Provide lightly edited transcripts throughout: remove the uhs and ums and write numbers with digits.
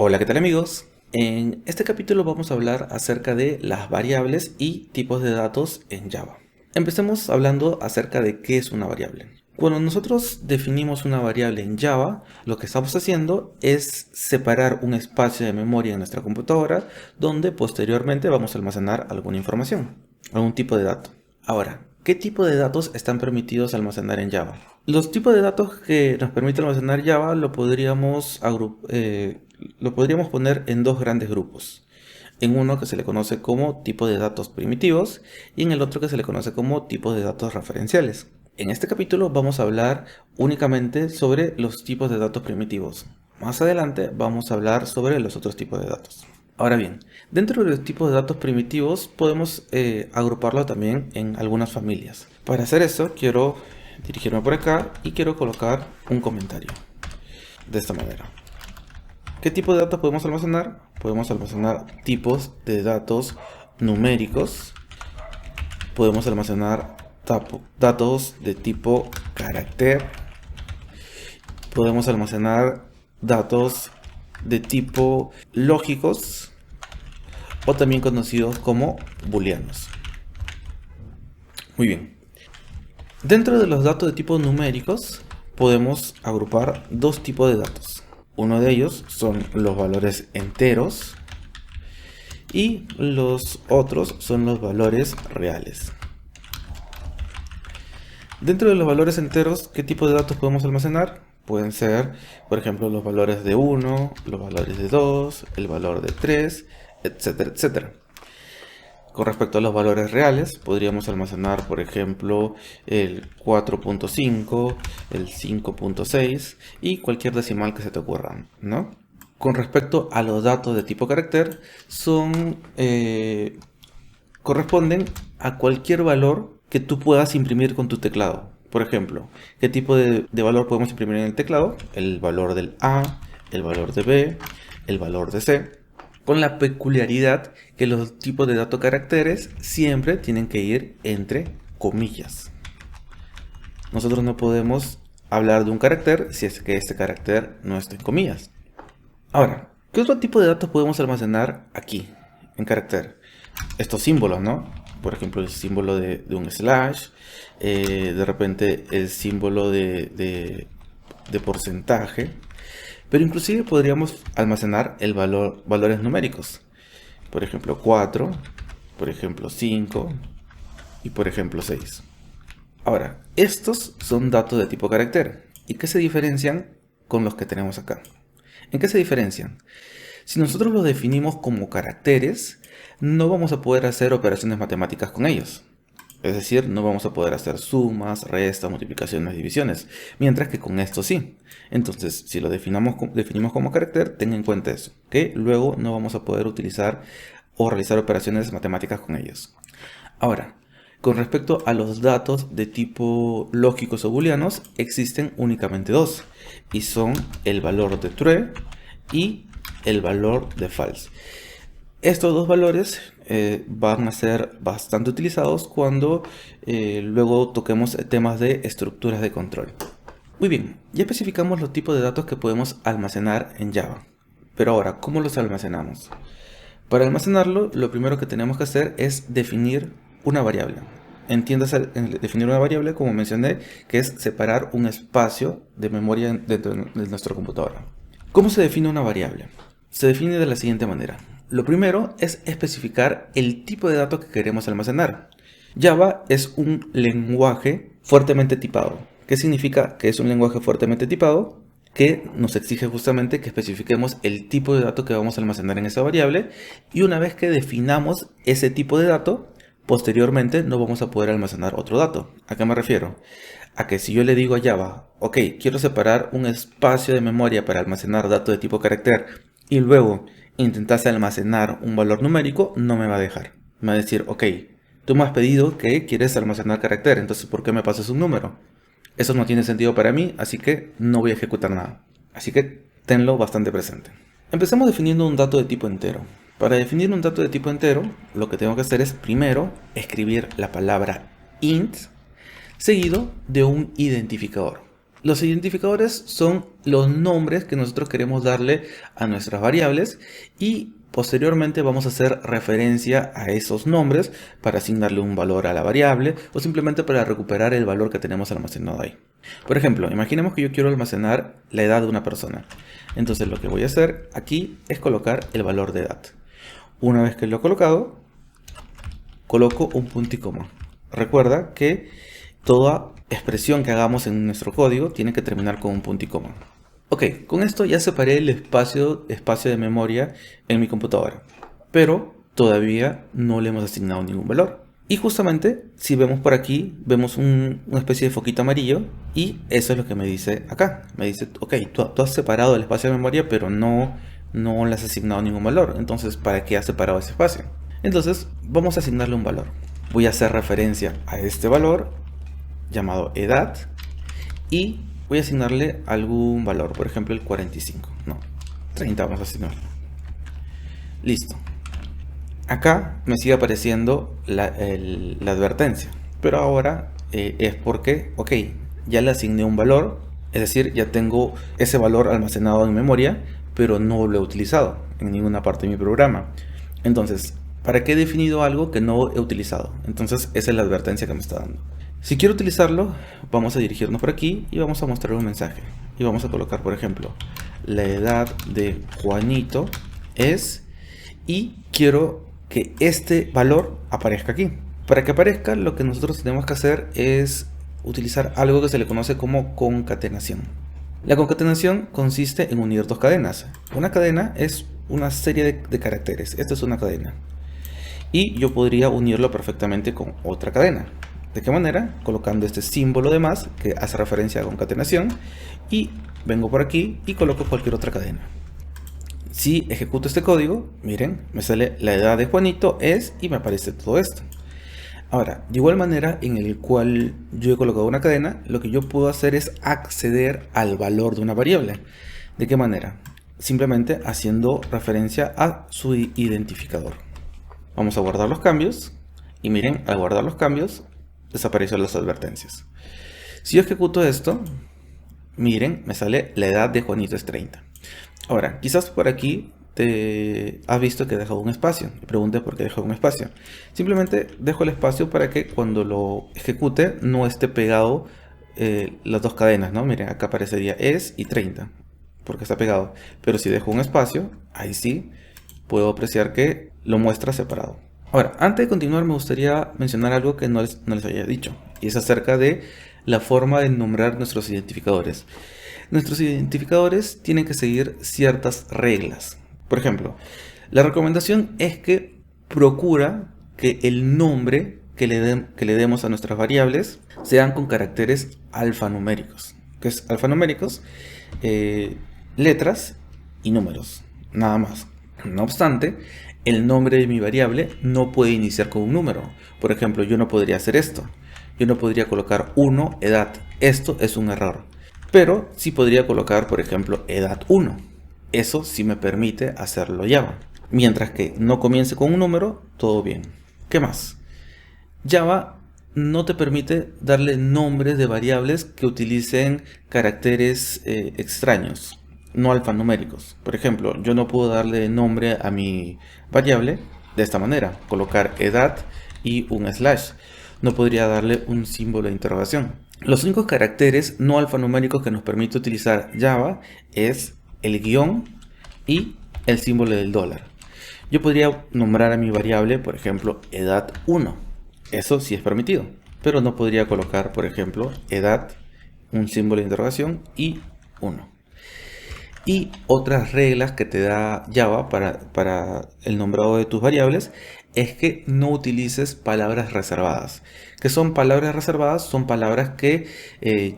Hola, ¿qué tal amigos? En este capítulo vamos a hablar acerca de las variables y tipos de datos en Java. Empecemos hablando acerca de qué es una variable. Cuando nosotros definimos una variable en Java, lo que estamos haciendo es separar un espacio de memoria en nuestra computadora donde posteriormente vamos a almacenar alguna información, algún tipo de dato. Ahora, ¿qué tipo de datos están permitidos almacenar en Java? Los tipos de datos que nos permite almacenar Java lo podríamos poner en dos grandes grupos. En uno que se le conoce como tipo de datos primitivos y en el otro que se le conoce como tipo de datos referenciales. En este capítulo vamos a hablar únicamente sobre los tipos de datos primitivos. Más adelante vamos a hablar sobre los otros tipos de datos. Ahora bien, dentro de los tipos de datos primitivos podemos agruparlo también en algunas familias. Para hacer eso quiero dirigirme por acá y quiero colocar un comentario de esta manera. ¿Qué tipo de datos podemos almacenar? Podemos almacenar tipos de datos numéricos. Podemos almacenar datos de tipo carácter. Podemos almacenar datos de tipo lógicos o también conocidos como booleanos. Muy bien. Dentro de los datos de tipo numéricos podemos agrupar dos tipos de datos. Uno de ellos son los valores enteros y los otros son los valores reales. Dentro de los valores enteros, ¿qué tipo de datos podemos almacenar? Pueden ser, por ejemplo, los valores de 1, los valores de 2, el valor de 3, etcétera, etcétera. Con respecto a los valores reales, podríamos almacenar, por ejemplo, el 4.5, el 5.6 y cualquier decimal que se te ocurra, ¿no? Con respecto a los datos de tipo carácter, corresponden a cualquier valor que tú puedas imprimir con tu teclado. Por ejemplo, ¿qué tipo de valor podemos imprimir en el teclado? El valor del A, el valor de B, el valor de C. Con la peculiaridad que los tipos de datos caracteres siempre tienen que ir entre comillas. Nosotros no podemos hablar de un carácter si es que este carácter no está en comillas. Ahora, ¿qué otro tipo de datos podemos almacenar aquí, en carácter? Estos símbolos, ¿no? Por ejemplo, el símbolo de un slash, de repente el símbolo de porcentaje. Pero inclusive podríamos almacenar valores numéricos. Por ejemplo 4, por ejemplo 5 y por ejemplo 6. Ahora, estos son datos de tipo carácter. ¿Y qué se diferencian con los que tenemos acá? ¿En qué se diferencian? Si nosotros los definimos como caracteres, no vamos a poder hacer operaciones matemáticas con ellos. Es decir, no vamos a poder hacer sumas, restas, multiplicaciones, divisiones, mientras que con esto sí. Entonces, si lo definimos como carácter, ten en cuenta eso, que luego no vamos a poder utilizar o realizar operaciones matemáticas con ellos. Ahora, con respecto a los datos de tipo lógicos o booleanos, existen únicamente dos, y son el valor de true y el valor de false. Estos dos valores van a ser bastante utilizados cuando luego toquemos temas de estructuras de control. Muy bien, ya especificamos los tipos de datos que podemos almacenar en Java. Pero ahora, ¿cómo los almacenamos? Para almacenarlo, lo primero que tenemos que hacer es definir una variable. Entiéndase definir una variable, como mencioné, que es separar un espacio de memoria dentro de nuestra computadora. ¿Cómo se define una variable? Se define de la siguiente manera. Lo primero es especificar el tipo de datos que queremos almacenar. Java es un lenguaje fuertemente tipado. ¿Qué significa que es un lenguaje fuertemente tipado? Que nos exige justamente que especifiquemos el tipo de dato que vamos a almacenar en esa variable, y una vez que definamos ese tipo de dato, posteriormente no vamos a poder almacenar otro dato. ¿A qué me refiero? A que si yo le digo a Java, ok, quiero separar un espacio de memoria para almacenar datos de tipo carácter y luego intentase almacenar un valor numérico, no me va a dejar. Me va a decir, ok, tú me has pedido que quieres almacenar carácter, entonces ¿por qué me pasas un número? Eso no tiene sentido para mí, así que no voy a ejecutar nada. Así que tenlo bastante presente. Empecemos definiendo un dato de tipo entero. Para definir un dato de tipo entero, lo que tengo que hacer es primero escribir la palabra int seguido de un identificador. Los identificadores son los nombres que nosotros queremos darle a nuestras variables y posteriormente vamos a hacer referencia a esos nombres para asignarle un valor a la variable o simplemente para recuperar el valor que tenemos almacenado ahí. Por ejemplo, imaginemos que yo quiero almacenar la edad de una persona. Entonces lo que voy a hacer aquí es colocar el valor de edad. Una vez que lo he colocado, coloco un punto y coma. Recuerda que toda expresión que hagamos en nuestro código tiene que terminar con un punto y coma. Ok, con esto ya separé el espacio de memoria en mi computadora, pero todavía no le hemos asignado ningún valor. Y justamente, si vemos por aquí, vemos una especie de foquito amarillo y eso es lo que me dice acá. Me dice, ok, tú has separado el espacio de memoria, pero no le has asignado ningún valor. Entonces, ¿para qué has separado ese espacio? Entonces, vamos a asignarle un valor. Voy a hacer referencia a este valor llamado edad y voy a asignarle algún valor, por ejemplo el 45, no, 30 vamos a asignarle. Listo. Acá me sigue apareciendo la advertencia, pero ahora es porque, ok, ya le asigné un valor, es decir, ya tengo ese valor almacenado en memoria, pero no lo he utilizado en ninguna parte de mi programa. Entonces, ¿para qué he definido algo que no he utilizado? Entonces, esa es la advertencia que me está dando. Si quiero utilizarlo, vamos a dirigirnos por aquí y vamos a mostrar un mensaje. Y vamos a colocar, por ejemplo, la edad de Juanito es... Y quiero que este valor aparezca aquí. Para que aparezca, lo que nosotros tenemos que hacer es utilizar algo que se le conoce como concatenación. La concatenación consiste en unir dos cadenas. Una cadena es una serie de caracteres. Esta es una cadena. Y yo podría unirlo perfectamente con otra cadena. ¿De qué manera? Colocando este símbolo de más que hace referencia a concatenación y vengo por aquí y coloco cualquier otra cadena. Si ejecuto este código, miren, me sale la edad de Juanito es y me aparece todo esto. Ahora, de igual manera en el cual yo he colocado una cadena, lo que yo puedo hacer es acceder al valor de una variable. ¿De qué manera? Simplemente haciendo referencia a su identificador. Vamos a guardar los cambios y miren, al guardar los cambios desaparecieron las advertencias. Si yo ejecuto esto, miren, me sale la edad de Juanito es 30. Ahora, quizás por aquí te has visto que he dejado un espacio. Me pregunté por qué he dejado un espacio. Simplemente dejo el espacio para que cuando lo ejecute no esté pegado las dos cadenas, ¿no? Miren, acá aparecería es y 30, porque está pegado. Pero si dejo un espacio, ahí sí puedo apreciar que lo muestra separado. Ahora, antes de continuar me gustaría mencionar algo que no les había dicho, y es acerca de la forma de nombrar nuestros identificadores. Nuestros identificadores tienen que seguir ciertas reglas. Por ejemplo, la recomendación es que procura que el nombre que le demos a nuestras variables sean con caracteres alfanuméricos. ¿Qué es alfanuméricos? Letras y números, nada más. No obstante, el nombre de mi variable no puede iniciar con un número. Por ejemplo, yo no podría hacer esto. Yo no podría colocar 1, edad. Esto es un error. Pero sí podría colocar, por ejemplo, edad 1. Eso sí me permite hacerlo Java. Mientras que no comience con un número, todo bien. ¿Qué más? Java no te permite darle nombres de variables que utilicen caracteres extraños, no alfanuméricos. Por ejemplo, yo no puedo darle nombre a mi variable de esta manera, colocar edad y un slash. No podría darle un símbolo de interrogación. Los únicos caracteres no alfanuméricos que nos permite utilizar Java es el guión y el símbolo del dólar. Yo podría nombrar a mi variable, por ejemplo, edad 1. Eso sí es permitido, pero no podría colocar, por ejemplo, edad, un símbolo de interrogación y 1. Y otras reglas que te da Java para el nombrado de tus variables es que no utilices palabras reservadas. ¿Qué son palabras reservadas? Son palabras que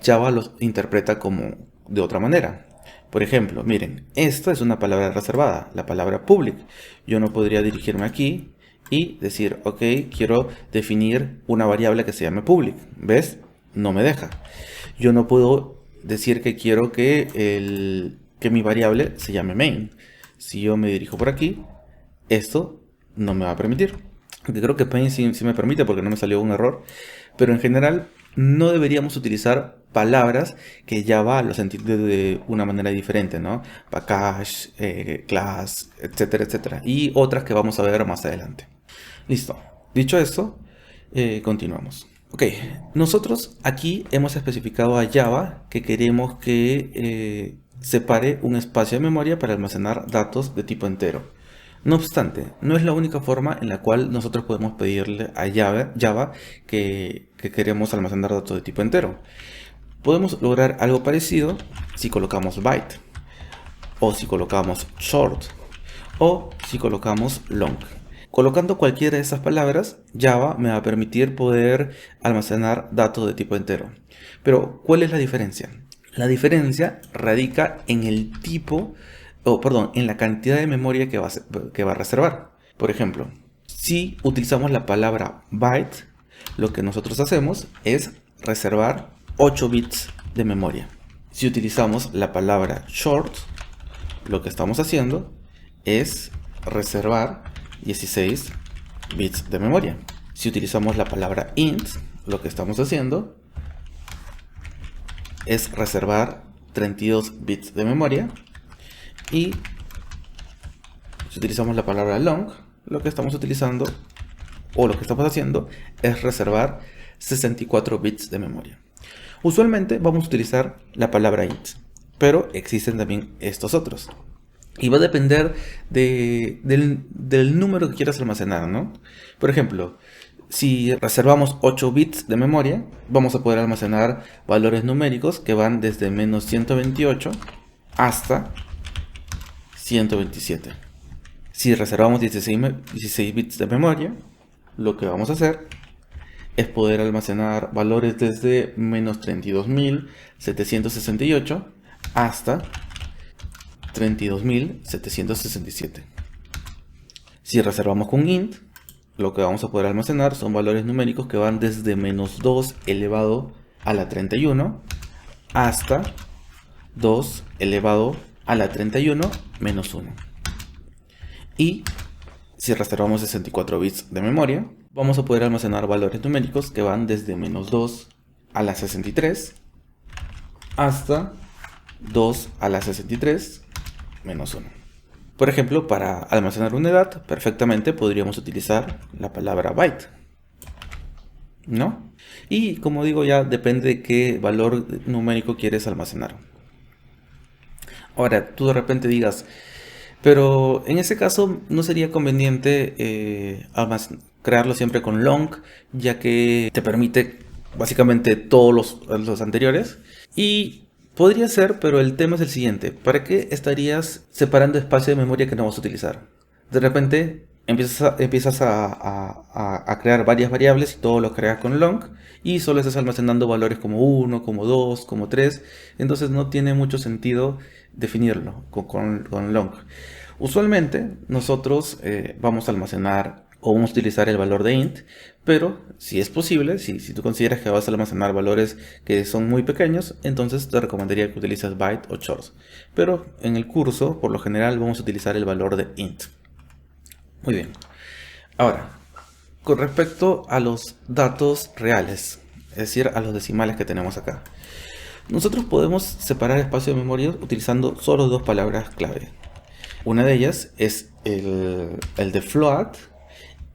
Java los interpreta como de otra manera. Por ejemplo, miren, esta es una palabra reservada, la palabra public. Yo no podría dirigirme aquí y decir, ok, quiero definir una variable que se llame public. ¿Ves? No me deja. Yo no puedo decir que quiero que mi variable se llame main. Si yo me dirijo por aquí, esto no me va a permitir. Aunque creo que main sí me permite porque no me salió un error. Pero en general, no deberíamos utilizar palabras que Java los entiende de una manera diferente, ¿no? Package, class, etcétera, etcétera. Y otras que vamos a ver más adelante. Listo. Dicho esto, continuamos. Ok, nosotros aquí hemos especificado a Java que queremos que separe un espacio de memoria para almacenar datos de tipo entero. No obstante, no es la única forma en la cual nosotros podemos pedirle a Java que queremos almacenar datos de tipo entero. Podemos lograr algo parecido si colocamos byte, o si colocamos short, o si colocamos long. Colocando cualquiera de esas palabras, Java me va a permitir poder almacenar datos de tipo entero. Pero, ¿cuál es la diferencia? La diferencia radica en el tipo, en la cantidad de memoria que va a reservar. Por ejemplo, si utilizamos la palabra byte, lo que nosotros hacemos es reservar 8 bits de memoria. Si utilizamos la palabra short, lo que estamos haciendo es reservar 16 bits de memoria. Si utilizamos la palabra int, lo que estamos haciendo es reservar 32 bits de memoria. Y si utilizamos la palabra long, lo que estamos utilizando o lo que estamos haciendo es reservar 64 bits de memoria. Usualmente vamos a utilizar la palabra int, pero existen también estos otros. Y va a depender del número que quieras almacenar, ¿no? Por ejemplo, si reservamos 8 bits de memoria, vamos a poder almacenar valores numéricos que van desde menos 128 hasta 127. Si reservamos 16 bits de memoria, lo que vamos a hacer es poder almacenar valores desde menos 32.768 hasta 32.767. Si reservamos con int, lo que vamos a poder almacenar son valores numéricos que van desde menos 2 elevado a la 31 hasta 2 elevado a la 31 menos 1. Y si reservamos 64 bits de memoria, vamos a poder almacenar valores numéricos que van desde menos 2 a la 63 hasta 2 a la 63 menos 1. Por ejemplo, para almacenar una edad, perfectamente podríamos utilizar la palabra byte, ¿no? Y como digo, ya depende de qué valor numérico quieres almacenar. Ahora, tú de repente digas, pero en ese caso no sería conveniente crearlo siempre con long, ya que te permite básicamente todos los anteriores. Y podría ser, pero el tema es el siguiente. ¿Para qué estarías separando espacio de memoria que no vas a utilizar? De repente empiezas a crear varias variables y todo lo creas con long y solo estás almacenando valores como 1, como 2, como 3. Entonces no tiene mucho sentido definirlo con long. Usualmente nosotros vamos a almacenar o vamos a utilizar el valor de int, pero si es posible, si tú consideras que vas a almacenar valores que son muy pequeños, entonces te recomendaría que utilices byte o short. Pero en el curso, por lo general, vamos a utilizar el valor de int. Muy bien. Ahora, con respecto a los datos reales, es decir, a los decimales que tenemos acá, nosotros podemos separar espacio de memoria utilizando solo dos palabras clave. Una de ellas es el de float.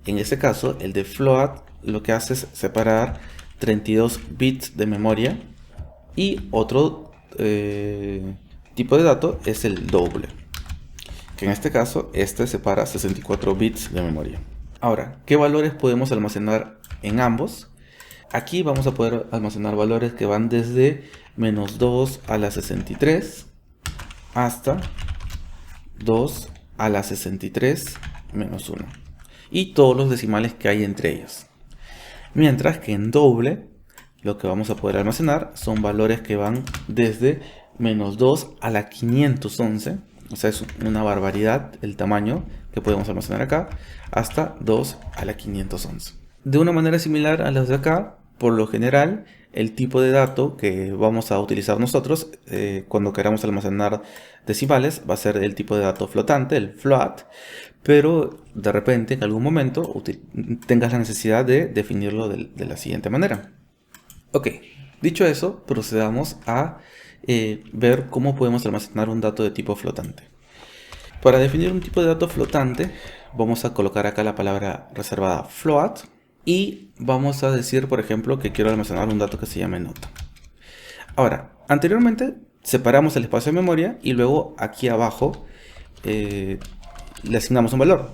En este caso, el de float lo que hace es separar 32 bits de memoria, y otro tipo de dato es el doble, que en este caso separa 64 bits de memoria. Ahora, ¿qué valores podemos almacenar en ambos? Aquí vamos a poder almacenar valores que van desde menos 2 a la 63 hasta 2 a la 63 menos 1. Y todos los decimales que hay entre ellos. Mientras que en doble, lo que vamos a poder almacenar son valores que van desde menos 2 a la 511. O sea, es una barbaridad el tamaño que podemos almacenar acá, hasta 2 a la 511. De una manera similar a las de acá, por lo general, el tipo de dato que vamos a utilizar nosotros cuando queramos almacenar decimales va a ser el tipo de dato flotante, el float, pero de repente en algún momento tengas la necesidad de definirlo de la siguiente manera. Ok, dicho eso, procedamos a ver cómo podemos almacenar un dato de tipo flotante. Para definir un tipo de dato flotante, vamos a colocar acá la palabra reservada float y vamos a decir, por ejemplo, que quiero almacenar un dato que se llame nota. Ahora, anteriormente separamos el espacio de memoria y luego aquí abajo le asignamos un valor.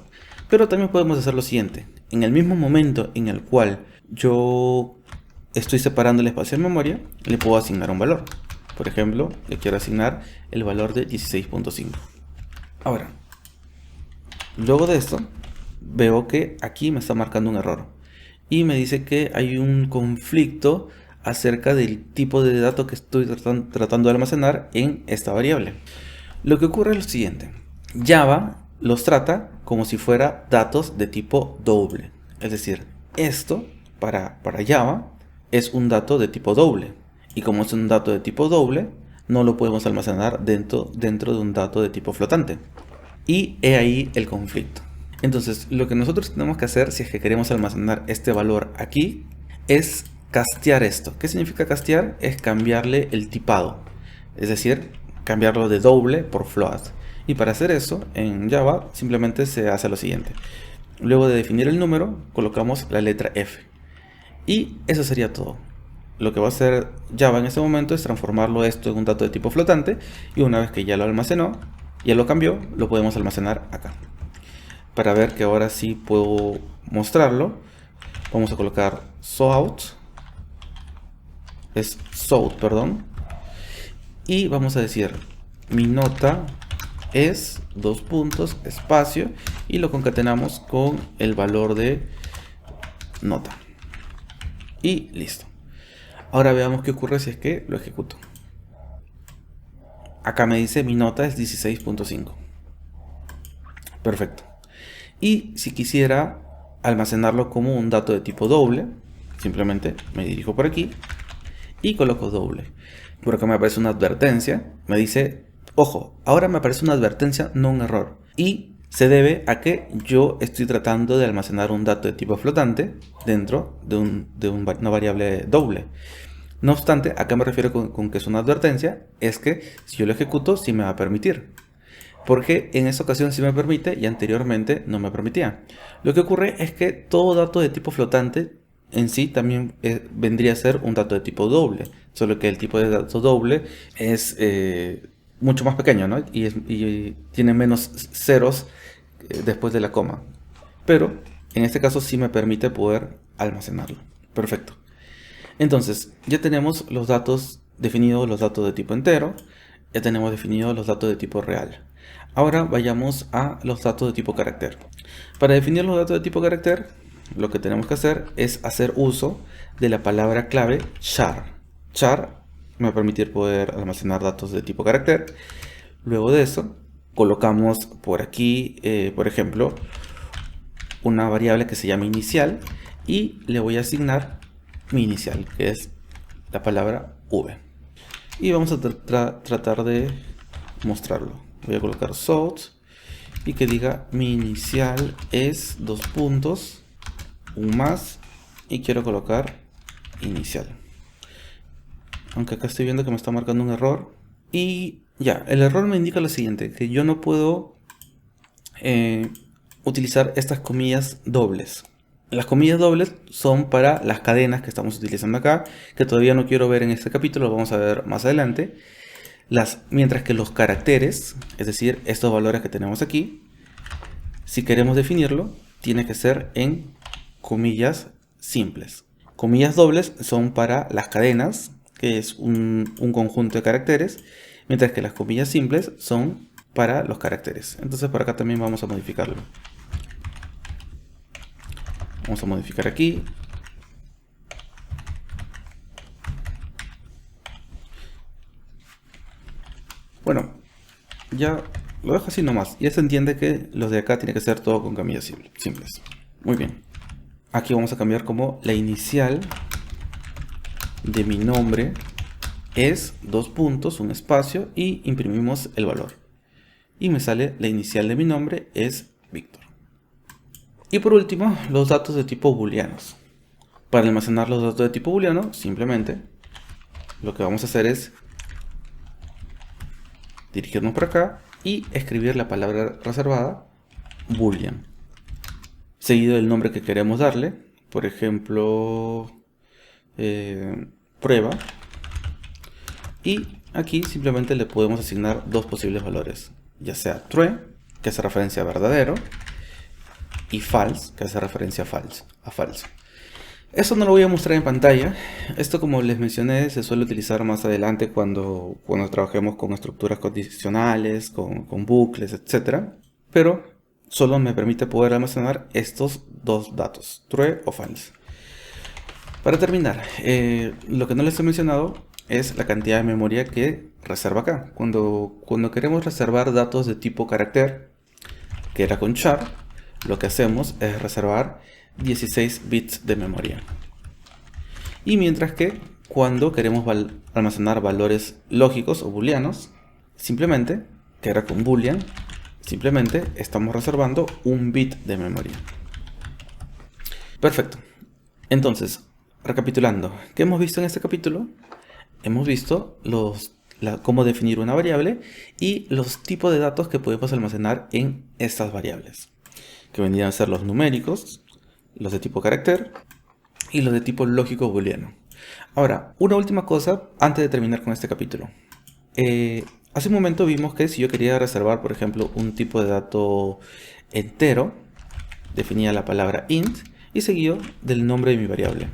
Pero también podemos hacer lo siguiente. En el mismo momento en el cual yo estoy separando el espacio de memoria, le puedo asignar un valor. Por ejemplo, le quiero asignar el valor de 16.5. Ahora, luego de esto, veo que aquí me está marcando un error. Y me dice que hay un conflicto acerca del tipo de dato que estoy tratando de almacenar en esta variable. Lo que ocurre es lo siguiente. Java los trata como si fuera datos de tipo doble. Es decir, esto para Java es un dato de tipo doble. Y como es un dato de tipo doble, no lo podemos almacenar dentro de un dato de tipo flotante. Y he ahí el conflicto. Entonces, lo que nosotros tenemos que hacer si es que queremos almacenar este valor aquí es castear esto. ¿Qué significa castear? Es cambiarle el tipado. Es decir, cambiarlo de doble por float. Y para hacer eso, en Java simplemente se hace lo siguiente. Luego de definir el número, colocamos la letra F. Y eso sería todo. Lo que va a hacer Java en este momento es transformarlo esto en un dato de tipo flotante. Y una vez que ya lo almacenó, ya lo cambió, lo podemos almacenar acá. Para ver que ahora sí puedo mostrarlo, vamos a colocar south, perdón. Y vamos a decir, mi nota es espacio y lo concatenamos con el valor de nota. Y listo. Ahora veamos qué ocurre si es que lo ejecuto. Acá me dice mi nota es 16.5. Perfecto. Y si quisiera almacenarlo como un dato de tipo doble, simplemente me dirijo por aquí y coloco doble. Por acá me aparece una advertencia, me dice, ojo, ahora me aparece una advertencia, no un error. Y se debe a que yo estoy tratando de almacenar un dato de tipo flotante dentro de una variable doble. No obstante, acá me refiero con que es una advertencia, es que si yo lo ejecuto, sí me va a permitir. Porque en esa ocasión sí me permite y anteriormente no me permitía. Lo que ocurre es que todo dato de tipo flotante en sí también vendría a ser un dato de tipo doble. Solo que el tipo de dato doble es mucho más pequeño, ¿no? Y tiene menos ceros después de la coma. Pero en este caso sí me permite poder almacenarlo. Perfecto. Entonces, ya tenemos los datos definidos, los datos de tipo entero. Ya tenemos definidos los datos de tipo real. Ahora vayamos a los datos de tipo carácter. Para definir los datos de tipo carácter, lo que tenemos que hacer es hacer uso de la palabra clave char. Char me va a permitir poder almacenar datos de tipo carácter. Luego de eso, colocamos por aquí, por ejemplo, una variable que se llama inicial y le voy a asignar mi inicial, que es la palabra v. Y vamos a tratar de mostrarlo. Voy a colocar south y que diga mi inicial es un más y quiero colocar inicial. Aunque acá estoy viendo que me está marcando un error. Y ya, el error me indica lo siguiente, que yo no puedo utilizar estas comillas dobles. Las comillas dobles son para las cadenas que estamos utilizando acá, que todavía no quiero ver en este capítulo, lo vamos a ver más adelante. Mientras que los caracteres, es decir, estos valores que tenemos aquí, si queremos definirlo, tiene que ser en comillas simples. Comillas dobles son para las cadenas, que es un conjunto de caracteres, mientras que las comillas simples son para los caracteres. Entonces por acá también vamos a modificarlo. Vamos a modificar aquí. Bueno, ya lo dejo así nomás. Ya se entiende que los de acá tiene que ser todo con comillas simples. Muy bien. Aquí vamos a cambiar como la inicial de mi nombre es un espacio y imprimimos el valor. Y me sale la inicial de mi nombre es Víctor. Y por último, los datos de tipo booleanos. Para almacenar los datos de tipo booleano, simplemente lo que vamos a hacer es dirigirnos por acá y escribir la palabra reservada boolean, seguido del nombre que queremos darle, por ejemplo prueba, y aquí simplemente le podemos asignar dos posibles valores, ya sea true, que hace referencia a verdadero, y false, que hace referencia a falso. Esto no lo voy a mostrar en pantalla. Esto, como les mencioné, se suele utilizar más adelante cuando trabajemos con estructuras condicionales, con bucles, etc. Pero solo me permite poder almacenar estos dos datos, true o false. Para terminar, lo que no les he mencionado es la cantidad de memoria que reserva acá. Cuando queremos reservar datos de tipo carácter, que era con char, lo que hacemos es reservar 16 bits de memoria. Y mientras que cuando queremos almacenar valores lógicos o booleanos, simplemente, que era con boolean, simplemente estamos reservando un bit de memoria. Perfecto. Entonces, recapitulando, ¿qué hemos visto en este capítulo? Hemos visto cómo definir una variable y los tipos de datos que podemos almacenar en estas variables, que vendrían a ser los numéricos, los de tipo carácter y los de tipo lógico booleano. Ahora, una última cosa antes de terminar con este capítulo. Hace un momento vimos que si yo quería reservar, por ejemplo, un tipo de dato entero, definía la palabra int y seguido del nombre de mi variable.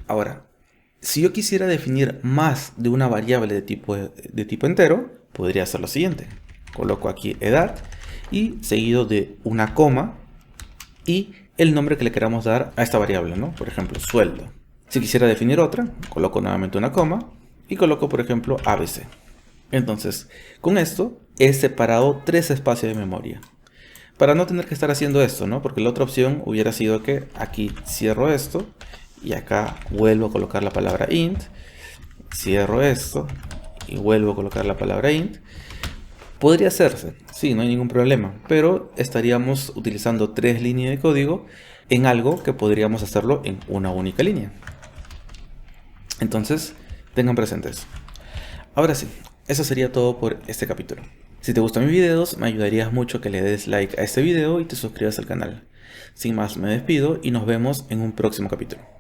Ahora, si yo quisiera definir más de una variable de tipo entero, podría hacer lo siguiente. Coloco aquí edad y seguido de una coma y el nombre que le queramos dar a esta variable, ¿no? Por ejemplo, sueldo. Si quisiera definir otra, coloco nuevamente una coma y coloco, por ejemplo, ABC. Entonces, con esto he separado 3 espacios de memoria. Para no tener que estar haciendo esto, ¿no? Porque la otra opción hubiera sido que aquí cierro esto y acá vuelvo a colocar la palabra int, cierro esto y vuelvo a colocar la palabra int. Podría hacerse, sí, no hay ningún problema, pero estaríamos utilizando 3 líneas de código en algo que podríamos hacerlo en una única línea. Entonces, tengan presentes. Ahora sí, eso sería todo por este capítulo. Si te gustan mis videos, me ayudarías mucho que le des like a este video y te suscribas al canal. Sin más, me despido y nos vemos en un próximo capítulo.